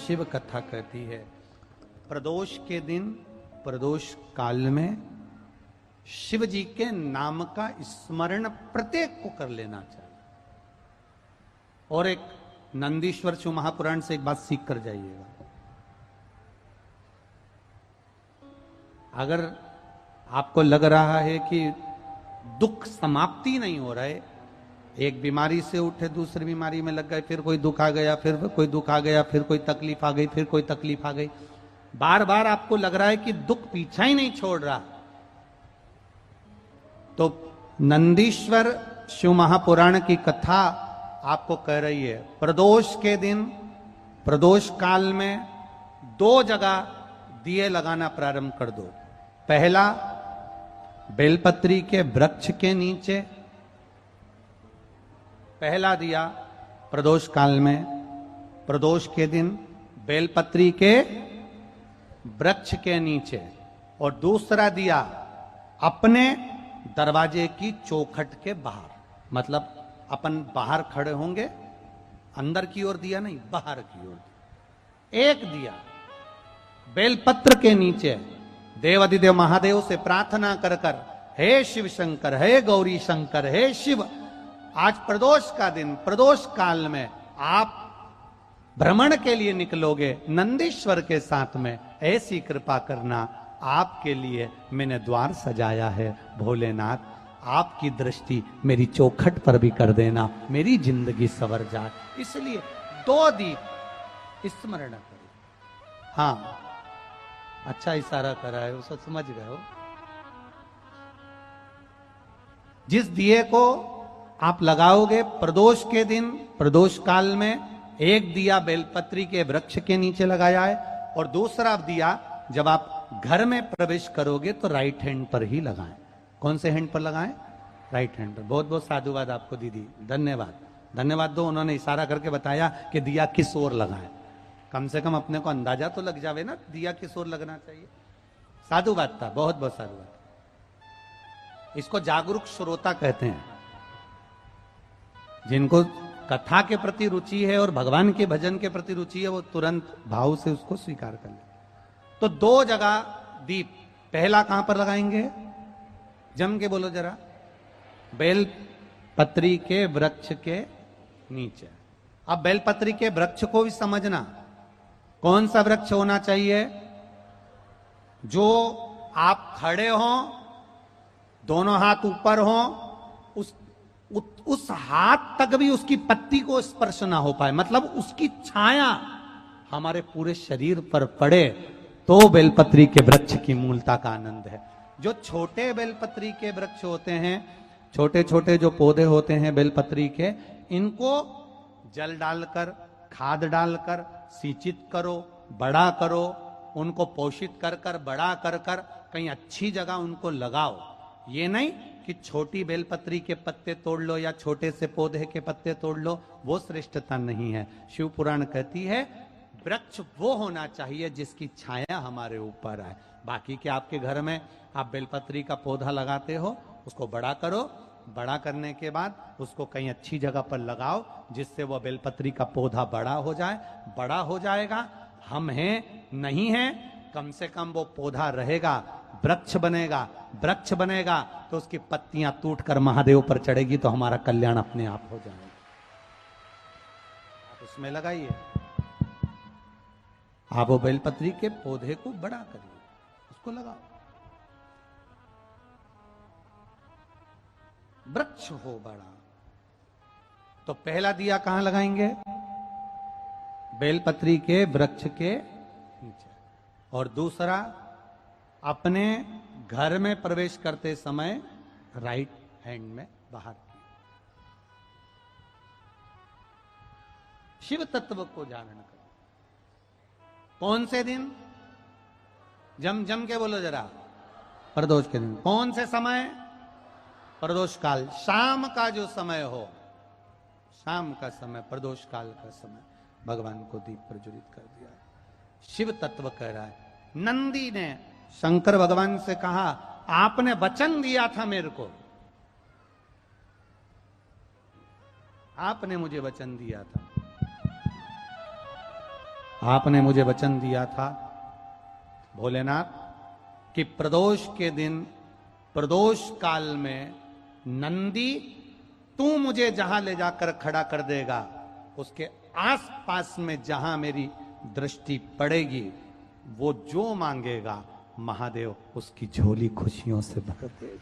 शिव कथा कहती है, प्रदोष के दिन प्रदोष काल में शिव जी के नाम का स्मरण प्रत्येक को कर लेना चाहिए। और एक नंदीश्वर शिव महापुराण से एक बात सीख कर जाइएगा। अगर आपको लग रहा है कि दुख समाप्ति नहीं हो रहा है, एक बीमारी से उठे दूसरी बीमारी में लग गए, फिर कोई दुख आ गया, फिर कोई दुख आ गया, फिर कोई तकलीफ आ गई, फिर कोई तकलीफ आ गई, बार बार आपको लग रहा है कि दुख पीछा ही नहीं छोड़ रहा, तो नंदीश्वर शिव महापुराण की कथा आपको कह रही है, प्रदोष के दिन प्रदोष काल में 2 जगह दिए लगाना प्रारंभ कर दो। पहला, बेलपत्री के वृक्ष के नीचे पहला दिया प्रदोष काल में, प्रदोष के दिन बेलपत्री के वृक्ष के नीचे, और दूसरा दिया अपने दरवाजे की चौखट के बाहर, मतलब अपन बाहर खड़े होंगे, अंदर की ओर दिया नहीं, बाहर की ओर दिया। एक दिया बेलपत्र के नीचे देवाधिदेव महादेव से प्रार्थना कर कर, हे शिव शंकर, हे गौरी शंकर, हे शिव, आज प्रदोष का दिन, प्रदोष काल में आप भ्रमण के लिए निकलोगे नंदीश्वर के साथ में, ऐसी कृपा करना, आपके लिए मैंने द्वार सजाया है भोलेनाथ, आपकी दृष्टि मेरी चौखट पर भी कर देना, मेरी जिंदगी संवर जाए। इसलिए 2 दीप स्मरण करो। हाँ, अच्छा इशारा करा है, उसको समझ गए हो। जिस दिए को आप लगाओगे प्रदोष के दिन, प्रदोष काल में, एक दिया बेलपत्री के वृक्ष के नीचे लगाया है, और दूसरा दिया जब आप घर में प्रवेश करोगे तो राइट हैंड पर ही लगाएं। कौन से हैंड पर लगाएं? राइट हैंड पर। बहुत बहुत साधुवाद आपको दीदी, धन्यवाद, धन्यवाद दो, उन्होंने इशारा करके बताया कि दिया किस ओर लगाएं। कम से कम अपने को अंदाजा तो लग जावे ना, दिया किस ओर लगना चाहिए। साधुवाद था, बहुत बहुत साधुवाद। इसको जागरूक श्रोता कहते हैं, जिनको कथा के प्रति रुचि है और भगवान के भजन के प्रति रुचि है, वो तुरंत भाव से उसको स्वीकार कर ले। तो 2 जगह दीप, पहला कहां पर लगाएंगे? जम के बोलो जरा। बेल पत्री के वृक्ष के नीचे। अब बेलपत्री के वृक्ष को भी समझना, कौन सा वृक्ष होना चाहिए? जो आप खड़े हो, दोनों हाथ ऊपर हो, उस हाथ तक भी उसकी पत्ती को स्पर्श ना हो पाए, मतलब उसकी छाया हमारे पूरे शरीर पर पड़े, तो बेलपत्री के वृक्ष की मूलता का आनंद है। जो छोटे बेलपत्री के वृक्ष होते हैं, छोटे छोटे जो पौधे होते हैं बेलपत्री के, इनको जल डालकर, खाद डालकर सिंचित करो, बड़ा करो, उनको पोषित कर कर, बड़ा कर कर कहीं अच्छी जगह उनको लगाओ। ये नहीं कि छोटी बेलपत्री के पत्ते तोड़ लो या छोटे से पौधे के पत्ते तोड़ लो, वो श्रेष्ठता नहीं है। शिव पुराण कहती है वृक्ष वो होना चाहिए जिसकी छाया हमारे ऊपर आए। बाकी के आपके घर में आप बेलपत्री का पौधा लगाते हो, उसको बड़ा करो, बड़ा करने के बाद उसको कहीं अच्छी जगह पर लगाओ, जिससे वह बेलपत्री का पौधा बड़ा हो जाए। बड़ा हो जाएगा, हम हैं नहीं हैं, कम से कम वो पौधा रहेगा, वृक्ष बनेगा। वृक्ष बनेगा तो उसकी पत्तियां टूटकर महादेव पर चढ़ेगी, तो हमारा कल्याण अपने आप हो जाएगा। आप उसमें लगाइए, आप वो बेलपत्री के पौधे को बड़ा करिए, उसको लगाओ, वृक्ष हो बड़ा। तो पहला दिया कहां लगाएंगे? बेलपत्री के वृक्ष के नीचे। और दूसरा, अपने घर में प्रवेश करते समय राइट हैंड में बाहर की। शिव तत्व को जान कर। कौन से दिन? जम जम के बोलो जरा। प्रदोष के दिन। कौन से समय? प्रदोष काल, शाम का जो समय हो, शाम का समय, प्रदोष काल का समय, भगवान को दीप प्रज्वलित कर दिया। शिव तत्व कह रहा है। नंदी ने शंकर भगवान से कहा, आपने वचन दिया था मेरे को, आपने मुझे वचन दिया था, आपने मुझे वचन दिया था भोलेनाथ कि प्रदोष के दिन, प्रदोष काल में नंदी तू मुझे जहां ले जाकर खड़ा कर देगा, उसके आसपास में जहां मेरी दृष्टि पड़ेगी, वो जो मांगेगा महादेव उसकी झोली खुशियों से भर देगा।